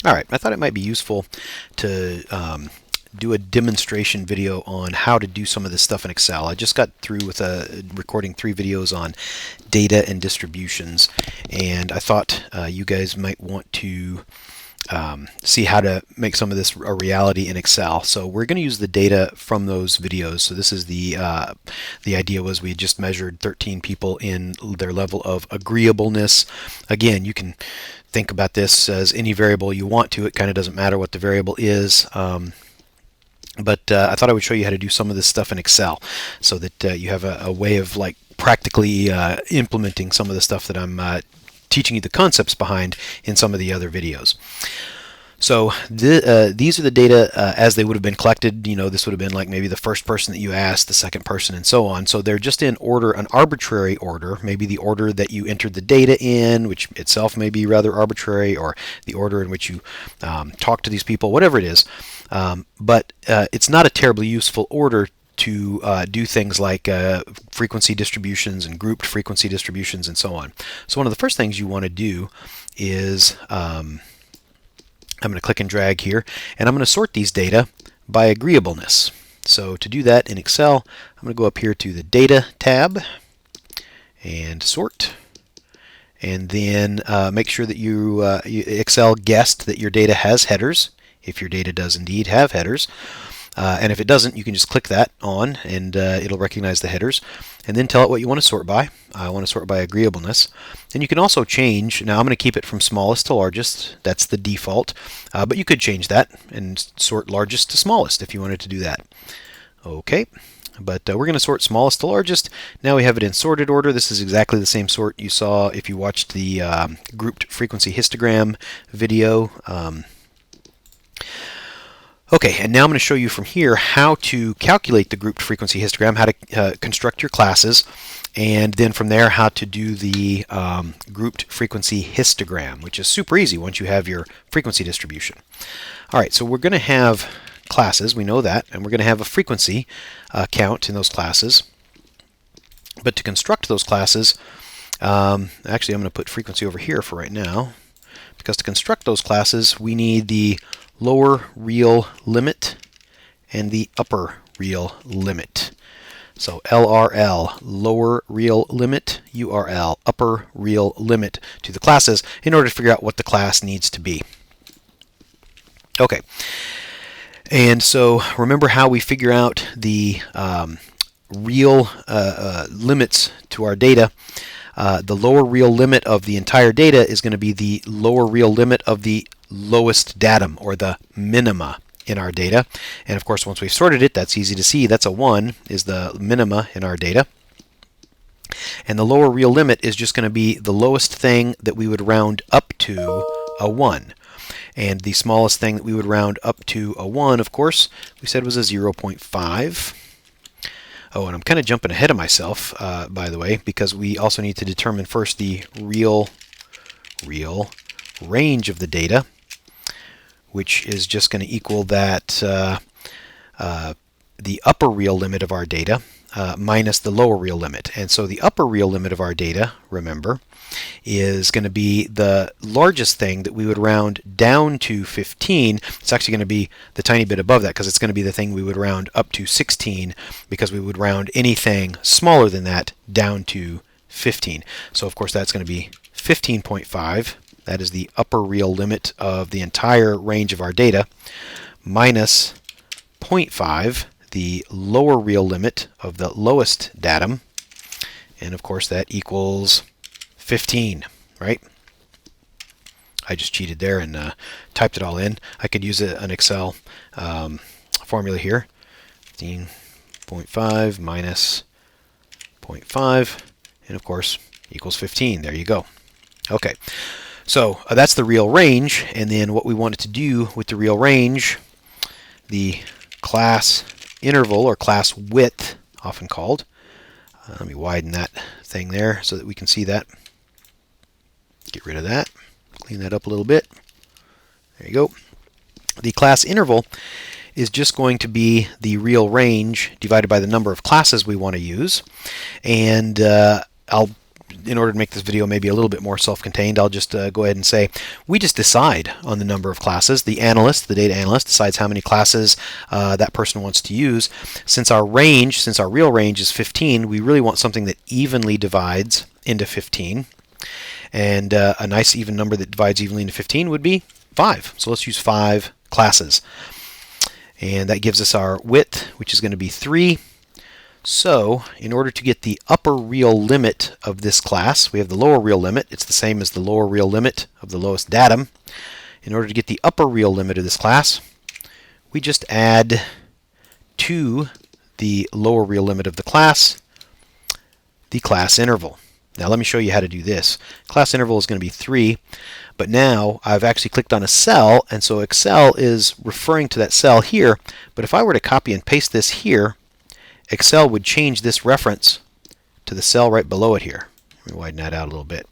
All right, I thought it might be useful to do a demonstration video on how to do some of this stuff in Excel. I just got through with recording 3 videos on data and distributions, and I thought you guys might want to see how to make some of this a reality in Excel. So we're going to use the data from those videos. So this is the idea was we just measured 13 people in their level of agreeableness. Again, you can think about this as any variable you want to. It kind of doesn't matter what the variable is. But I thought I would show you how to do some of this stuff in Excel so that you have a way of like practically implementing some of the stuff that I'm teaching you the concepts behind in some of the other videos. So these are the data as they would have been collected. You know, this would have been like maybe the first person that you asked, the second person, and so on. So they're just in order, an arbitrary order, maybe the order that you entered the data in, which itself may be rather arbitrary, or the order in which you talk to these people, whatever it is. But it's not a terribly useful order to do things like frequency distributions and grouped frequency distributions and so on. So one of the first things you want to do is I'm going to click and drag here, and I'm going to sort these data by agreeableness. So to do that in Excel, I'm going to go up here to the Data tab and Sort, and then make sure that Excel guessed that your data has headers, if your data does indeed have headers. And if it doesn't, you can just click that on, and it'll recognize the headers, and then tell it what you want to sort by. I want to sort by agreeableness. And you can also change. Now I'm going to keep it from smallest to largest. That's the default. But you could change that and sort largest to smallest if you wanted to do that. Okay. But we're going to sort smallest to largest. Now we have it in sorted order. This is exactly the same sort you saw if you watched the grouped frequency histogram video. Okay, and now I'm going to show you from here how to calculate the grouped frequency histogram, how to construct your classes, and then from there how to do the grouped frequency histogram, which is super easy once you have your frequency distribution. All right, so we're going to have classes, we know that, and we're going to have a frequency count in those classes. But to construct those classes, actually I'm going to put frequency over here for right now, because to construct those classes we need the lower real limit and the upper real limit. So LRL, lower real limit, URL, upper real limit to the classes in order to figure out what the class needs to be. Okay, and so remember how we figure out the real limits to our data. The lower real limit of the entire data is going to be the lower real limit of the lowest datum, or the minima in our data. And of course, once we've sorted it, that's easy to see. That's a 1 is the minima in our data. And the lower real limit is just going to be the lowest thing that we would round up to a 1. And the smallest thing that we would round up to a 1, of course, we said was a 0.5. Oh, and I'm kind of jumping ahead of myself, by the way, because we also need to determine first the real range of the data, which is just going to equal that the upper real limit of our data minus the lower real limit. And so the upper real limit of our data, remember, is going to be the largest thing that we would round down to 15. It's actually going to be the tiny bit above that, because it's going to be the thing we would round up to 16, because we would round anything smaller than that down to 15. So of course that's going to be 15.5. That is the upper real limit of the entire range of our data, minus 0.5, the lower real limit of the lowest datum. And of course that equals 15, right? I just cheated there and typed it all in. I could use an Excel formula here. 15.5 minus 0.5, and of course equals 15. There you go. Okay. So that's the real range, and then what we wanted to do with the real range, the class interval, or class width, often called. Let me widen that thing there so that we can see that. Get rid of that. Clean that up a little bit. There you go. The class interval is just going to be the real range divided by the number of classes we want to use, and I'll in order to make this video maybe a little bit more self-contained, I'll just go ahead and say we just decide on the number of classes. The analyst, the data analyst, decides how many classes that person wants to use. Since our real range is 15, we really want something that evenly divides into 15. And a nice even number that divides evenly into 15 would be 5. So let's use 5 classes. And that gives us our width, which is going to be 3. So in order to get the upper real limit of this class, we have the lower real limit. It's the same as the lower real limit of the lowest datum. In order to get the upper real limit of this class, we just add to the lower real limit of the class interval. Now let me show you how to do this. Class interval is going to be 3, but now I've actually clicked on a cell, and so Excel is referring to that cell here. But if I were to copy and paste this here, Excel would change this reference to the cell right below it here. Let me widen that out a little bit.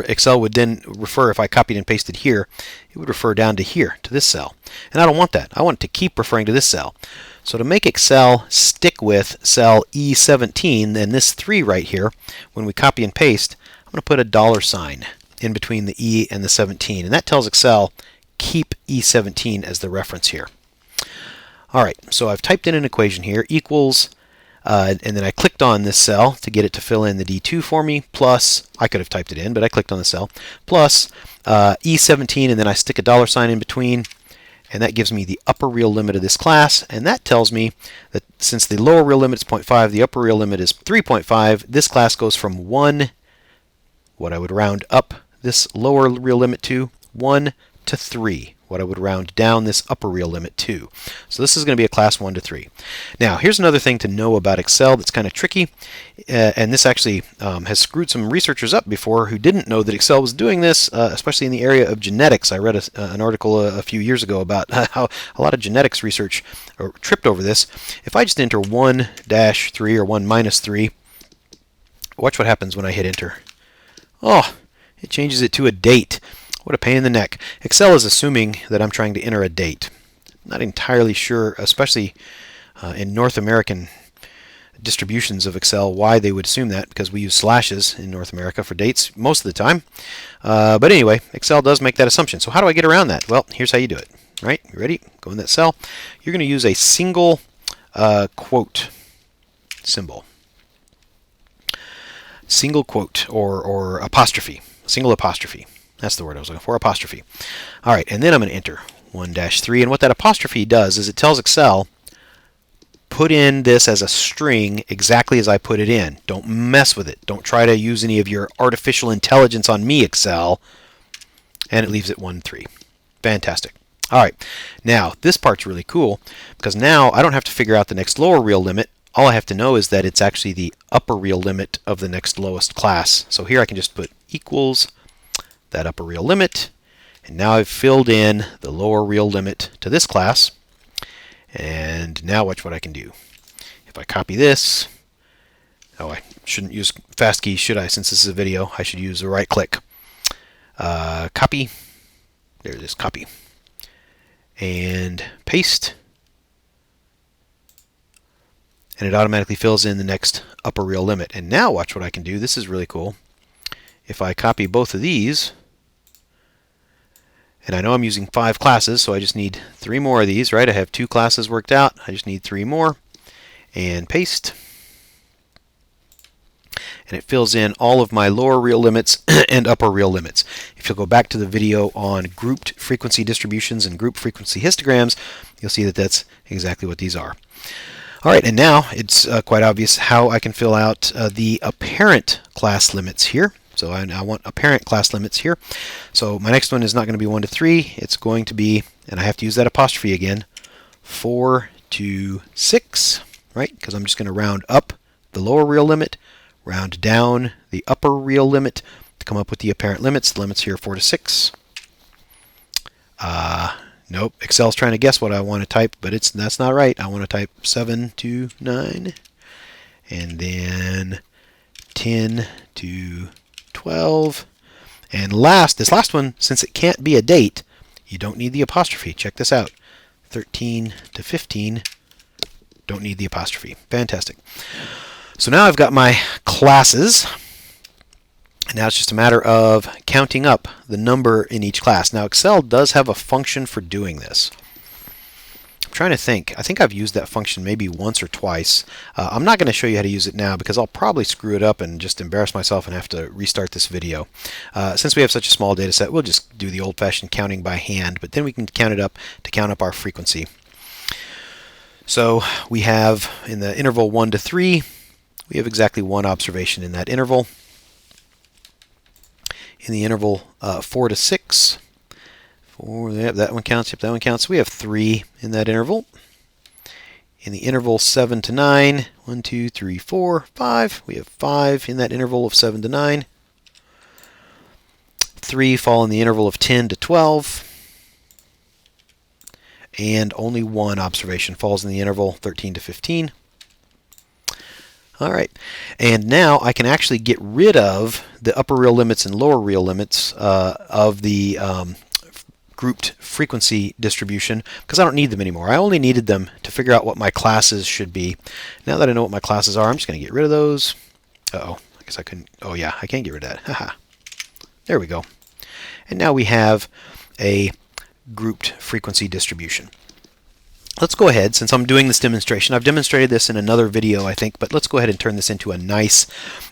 Excel would then refer, if I copied and pasted here, it would refer down to here, to this cell. And I don't want that. I want it to keep referring to this cell. So to make Excel stick with cell E17, and this 3 right here, when we copy and paste, I'm going to put a $sign in between the E and the 17. And that tells Excel, keep E17 as the reference here. Alright, so I've typed in an equation here, equals, and then I clicked on this cell to get it to fill in the D2 for me, plus, I could have typed it in, but I clicked on the cell, plus E17, and then I stick a $sign in between, and that gives me the upper real limit of this class, and that tells me that since the lower real limit is 0.5, the upper real limit is 3.5, this class goes from 1, what I would round up this lower real limit to, 1 to 3. What I would round down this upper real limit to. So this is going to be a class 1 to 3. Now here's another thing to know about Excel that's kind of tricky, and this actually has screwed some researchers up before who didn't know that Excel was doing this, especially in the area of genetics. I read an article a few years ago about how a lot of genetics research tripped over this. If I just enter 1-3 or 1-3, watch what happens when I hit enter. Oh, it changes it to a date. What a pain in the neck. Excel is assuming that I'm trying to enter a date. Not entirely sure, especially in North American distributions of Excel, why they would assume that, because we use slashes in North America for dates most of the time. But anyway, Excel does make that assumption. So how do I get around that? Well, here's how you do it. Right? You ready? Go in that cell. You're going to use a single quote symbol. Single quote or apostrophe. Single apostrophe. That's the word I was looking for, apostrophe. All right, and then I'm going to enter 1-3, and what that apostrophe does is it tells Excel, put in this as a string exactly as I put it in. Don't mess with it. Don't try to use any of your artificial intelligence on me, Excel. And it leaves it 1-3. Fantastic. All right, now this part's really cool because now I don't have to figure out the next lower real limit. All I have to know is that it's actually the upper real limit of the next lowest class. So here I can just put equals that upper real limit, and now I've filled in the lower real limit to this class. And now watch what I can do. If I copy this, oh, I shouldn't use fast keys, should I? Since this is a video, I should use the right click. Copy. There it is, copy. And paste. And it automatically fills in the next upper real limit. And now watch what I can do. This is really cool. If I copy both of these, and I know I'm using 5 classes, so I just need 3 more of these, right? I have 2 classes worked out. I just need 3 more. And paste. And it fills in all of my lower real limits and upper real limits. If you'll go back to the video on grouped frequency distributions and group frequency histograms, you'll see that that's exactly what these are. All right, and now it's quite obvious how I can fill out the apparent class limits here. So I want apparent class limits here. So my next one is not going to be 1 to 3. It's going to be, and I have to use that apostrophe again, 4 to 6, right? Because I'm just going to round up the lower real limit, round down the upper real limit to come up with the apparent limits. The limits here are 4 to 6. Nope, Excel's trying to guess what I want to type, but that's not right. I want to type 7 to 9, and then 10 to 12, and this last one, since it can't be a date, you don't need the apostrophe. Check this out. 13 to 15, don't need the apostrophe. Fantastic. So now I've got my classes, Now it's just a matter of counting up the number in each class. Now Excel does have a function for doing this. I'm trying to think. I think I've used that function maybe once or twice. I'm not going to show you how to use it now because I'll probably screw it up and just embarrass myself and have to restart this video. Since we have such a small data set, we'll just do the old-fashioned counting by hand, but then we can count it up to count up our frequency. So we have in the interval 1 to 3, we have exactly one observation in that interval. In the interval 4 to 6, that one counts. Yep, that one counts. We have 3 in that interval. In the interval 7 to 9, 1, 2, 3, 4, 5. We have 5 in that interval of 7 to 9. 3 fall in the interval of 10 to 12. And only one observation falls in the interval 13 to 15. All right, and now I can actually get rid of the upper real limits and lower real limits of the grouped frequency distribution because I don't need them anymore. I only needed them to figure out what my classes should be. Now that I know what my classes are, I'm just going to get rid of those. Uh-oh, I guess I couldn't. Oh yeah, I can get rid of that. Haha. There we go. And now we have a grouped frequency distribution. Let's go ahead, since I'm doing this demonstration, I've demonstrated this in another video, I think, but let's go ahead and turn this into a nice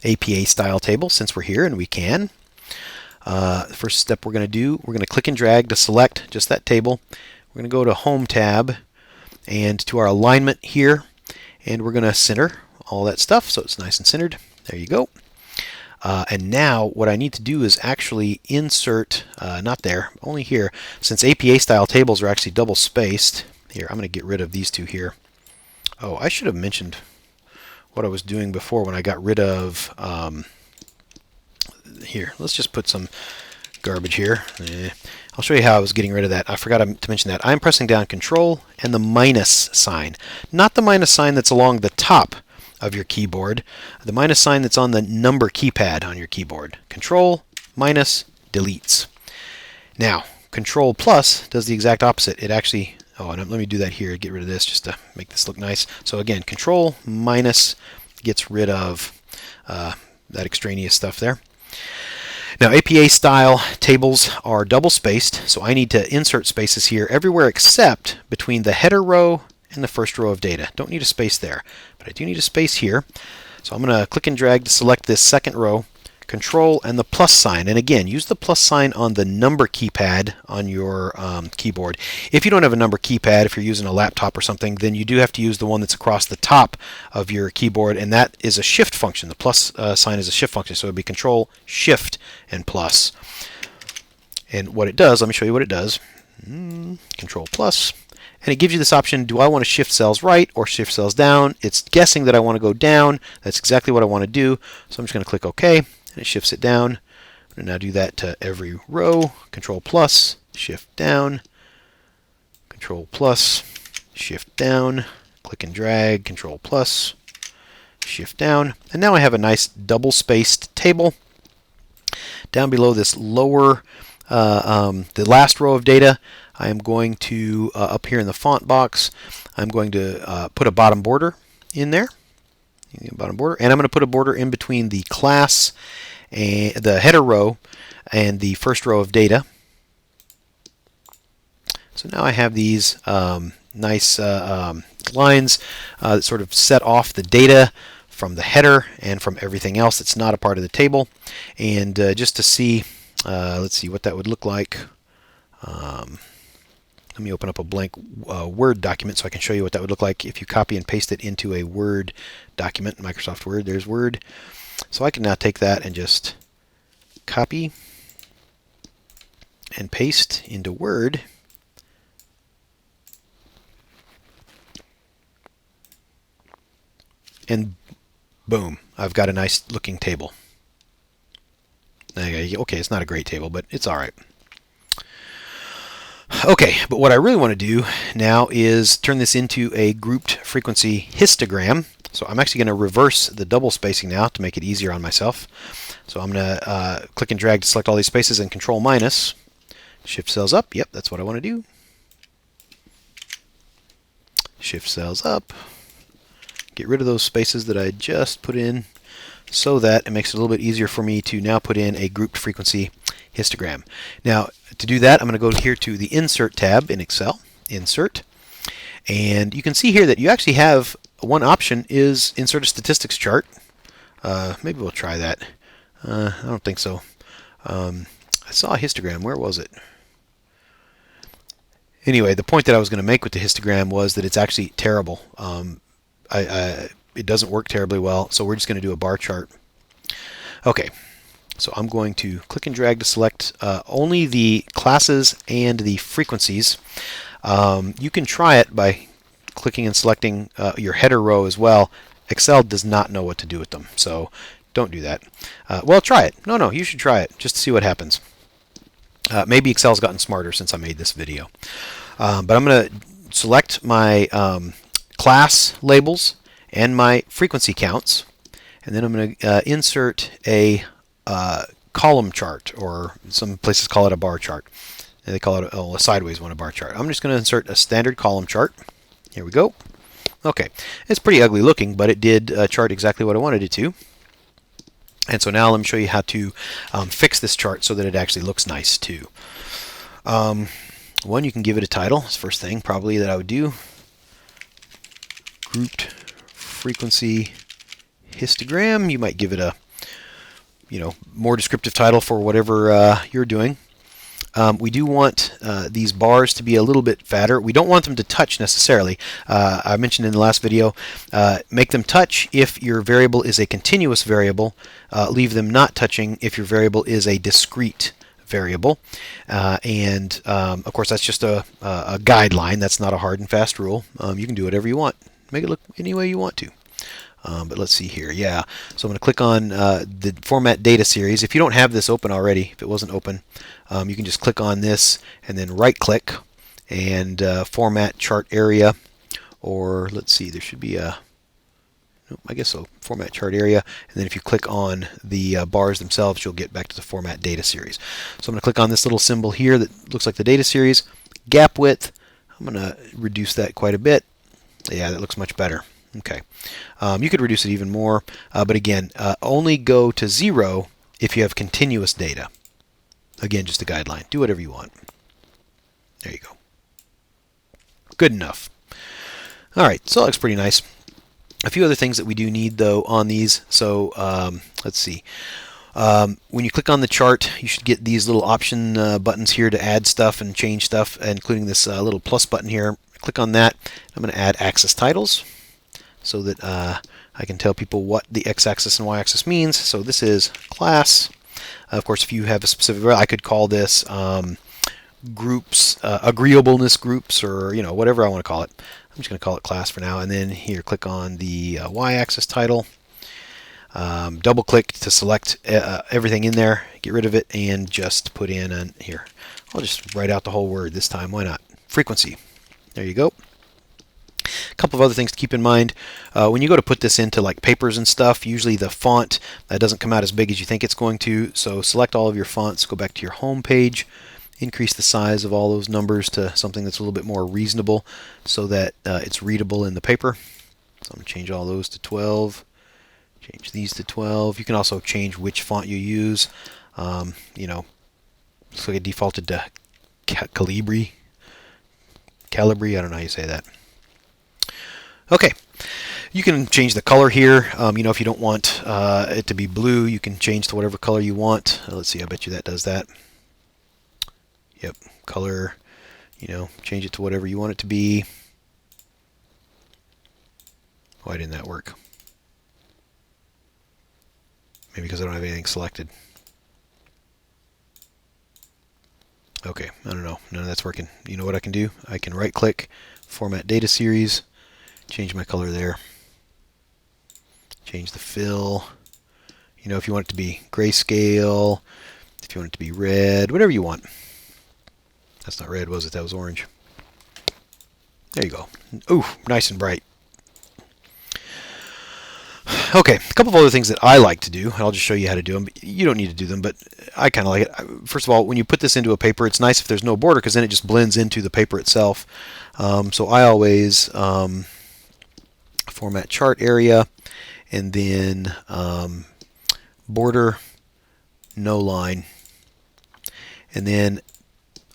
APA style table since we're here and we can. The first step we're going to do, we're going to click and drag to select just that table. We're going to go to Home tab and to our alignment here, and we're going to center all that stuff so it's nice and centered. There you go. And now what I need to do is actually insert, not there, only here, since APA style tables are actually double spaced. Here, I'm going to get rid of these two here. Oh, I should have mentioned what I was doing before when I got rid of, here, let's just put some garbage here. I'll show you how I was getting rid of that. I forgot to mention that. I'm pressing down Control and the minus sign. Not the minus sign that's along the top of your keyboard. The minus sign that's on the number keypad on your keyboard. Control, minus, deletes. Now, Control plus does the exact opposite. It actually... Oh, and let me do that here, get rid of this just to make this look nice. So again, Control minus gets rid of that extraneous stuff there. Now, APA style tables are double spaced, so I need to insert spaces here everywhere except between the header row and the first row of data. Don't need a space there, but I do need a space here. So I'm going to click and drag to select this second row, Control and the plus sign. And again, use the plus sign on the number keypad on your keyboard. If you don't have a number keypad, if you're using a laptop or something, then you do have to use the one that's across the top of your keyboard, and that is a shift function. The plus sign is a shift function, so it would be Control, Shift, and plus. And what it does, let me show you what it does. Control plus. And it gives you this option, do I want to shift cells right or shift cells down? It's guessing that I want to go down. That's exactly what I want to do. So I'm just going to click OK, and it shifts it down. I'm going to now do that to every row. Control plus, shift down. Control plus, shift down. Click and drag, Control plus, shift down. And now I have a nice double-spaced table. Down below this lower, the last row of data, I am going to, up here in the font box, I'm going to put a bottom border in there. Bottom border, and I'm going to put a border in between the class and the header row and the first row of data. So now I have these nice lines that sort of set off the data from the header and from everything else that's not a part of the table. And just to see, let's see what that would look like. Let me open up a blank Word document so I can show you what that would look like if you copy and paste it into a Word document, Microsoft Word. There's Word. So I can now take that and just copy and paste into Word. And boom, I've got a nice looking table. Okay, it's not a great table, but it's all right. Okay, but what I really want to do now is turn this into a grouped frequency histogram. So I'm actually going to reverse the double spacing now to make it easier on myself. So I'm going to click and drag to select all these spaces and Control minus. Shift cells up. Yep, that's what I want to do. Shift cells up. Get rid of those spaces that I just put in. so that it makes it a little bit easier for me to now put in a grouped frequency histogram. Now, to do that, I'm going to go here to the Insert tab in Excel, Insert, and you can see here that you actually have one option is Insert a Statistics Chart. Maybe we'll try that. I don't think so. I saw a histogram. Where was it? Anyway, the point that I was going to make with the histogram was that it's actually terrible. It doesn't work terribly well, so we're just going to do a bar chart. Okay, so I'm going to click and drag to select only the classes and the frequencies. You can try it by clicking and selecting your header row as well. Excel does not know what to do with them, so don't do that. Well, try it. No, you should try it just to see what happens. Maybe Excel's gotten smarter since I made this video. But I'm going to select my class labels and my frequency counts, and then I'm going to insert a column chart, or some places call it a bar chart. They call it a sideways one, a bar chart. I'm just going to insert a standard column chart. Here we go. Okay, it's pretty ugly looking, but it did chart exactly what I wanted it to. And so now let me show you how to fix this chart so that it actually looks nice too. One, you can give it a title. That's the first thing probably that I would do. Grouped frequency histogram. You might give it a more descriptive title for whatever you're doing. We do want these bars to be a little bit fatter. We don't want them to touch necessarily. I mentioned in the last video, make them touch if your variable is a continuous variable. Leave them not touching if your variable is a discrete variable. Of course, that's just a guideline. That's not a hard and fast rule. You can do whatever you want. Make it look any way you want to. But let's see here. Yeah, so I'm going to click on the Format Data Series. If you don't have this open already, if it wasn't open, you can just click on this and then right-click and Format Chart Area. Or let's see, there should be a, I guess so, Format Chart Area. And then if you click on the bars themselves, you'll get back to the Format Data Series. So I'm going to click on this little symbol here that looks like the data series. Gap width, I'm going to reduce that quite a bit. Yeah, that looks much better. Okay, you could reduce it even more, but again, only go to 0 if you have continuous data. Again, just a guideline. Do whatever you want. There you go. Good enough. All right, so that looks pretty nice. A few other things that we do need, though, on these. So let's see. When you click on the chart, you should get these little option buttons here to add stuff and change stuff, including this little plus button here. Click on that. I'm going to add axis titles, so that I can tell people what the x-axis and y-axis means. So this is class. Of course, if you have a specific, I could call this groups, agreeableness groups, or whatever I want to call it. I'm just going to call it class for now. And then here, click on the y-axis title. Double click to select everything in there. Get rid of it and just put in here. I'll just write out the whole word this time. Why not? Frequency. There you go. A couple of other things to keep in mind. When you go to put this into like papers and stuff, usually the font doesn't come out as big as you think it's going to. So select all of your fonts, go back to your home page, increase the size of all those numbers to something that's a little bit more reasonable so that it's readable in the paper. So I'm going to change all those to 12. Change these to 12. You can also change which font you use. Looks like it defaulted to Calibri. I don't know how you say that. Okay, you can change the color here. If you don't want it to be blue, you can change to whatever color you want. Let's see, I bet you that does that. Yep, color, change it to whatever you want it to be. Why didn't that work? Maybe because I don't have anything selected. Okay, I don't know. None of that's working. You know what I can do? I can right-click, Format Data Series, change my color there, change the fill. If you want it to be grayscale, if you want it to be red, whatever you want. That's not red, was it? That was orange. There you go. Ooh, nice and bright. Okay, a couple of other things that I like to do. I'll just show you how to do them. You don't need to do them, but I kind of like it. First of all, when you put this into a paper, it's nice if there's no border because then it just blends into the paper itself. So I always Format Chart Area, and then border, no line, and then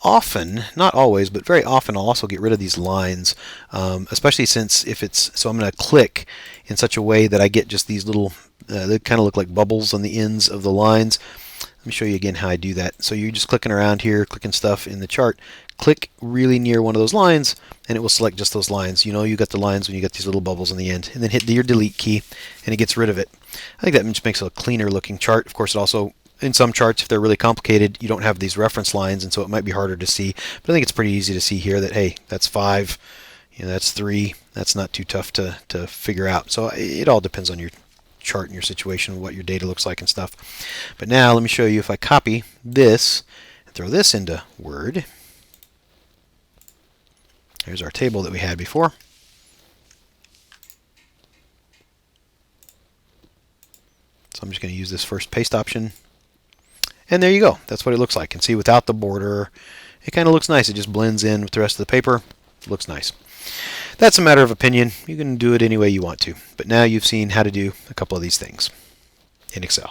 often, not always, but very often I'll also get rid of these lines, especially since if it's, so I'm going to click in such a way that I get just these little, they kind of look like bubbles on the ends of the lines. Let me show you again how I do that. So you're just clicking around here, clicking stuff in the chart. Click really near one of those lines, and it will select just those lines. You know you got the lines when you get these little bubbles on the end. And then hit your delete key, and it gets rid of it. I think that just makes a cleaner looking chart. Of course, it also, in some charts, if they're really complicated, you don't have these reference lines, and so it might be harder to see. But I think it's pretty easy to see here that, hey, that's 5, you know, that's 3. That's not too tough to figure out. So it all depends on your chart and your situation, what your data looks like and stuff. But now let me show you if I copy this and throw this into Word. Here's our table that we had before. So I'm just going to use this first paste option. And there you go. That's what it looks like. And see, without the border, it kind of looks nice. It just blends in with the rest of the paper. It looks nice. That's a matter of opinion. You can do it any way you want to. But now you've seen how to do a couple of these things in Excel.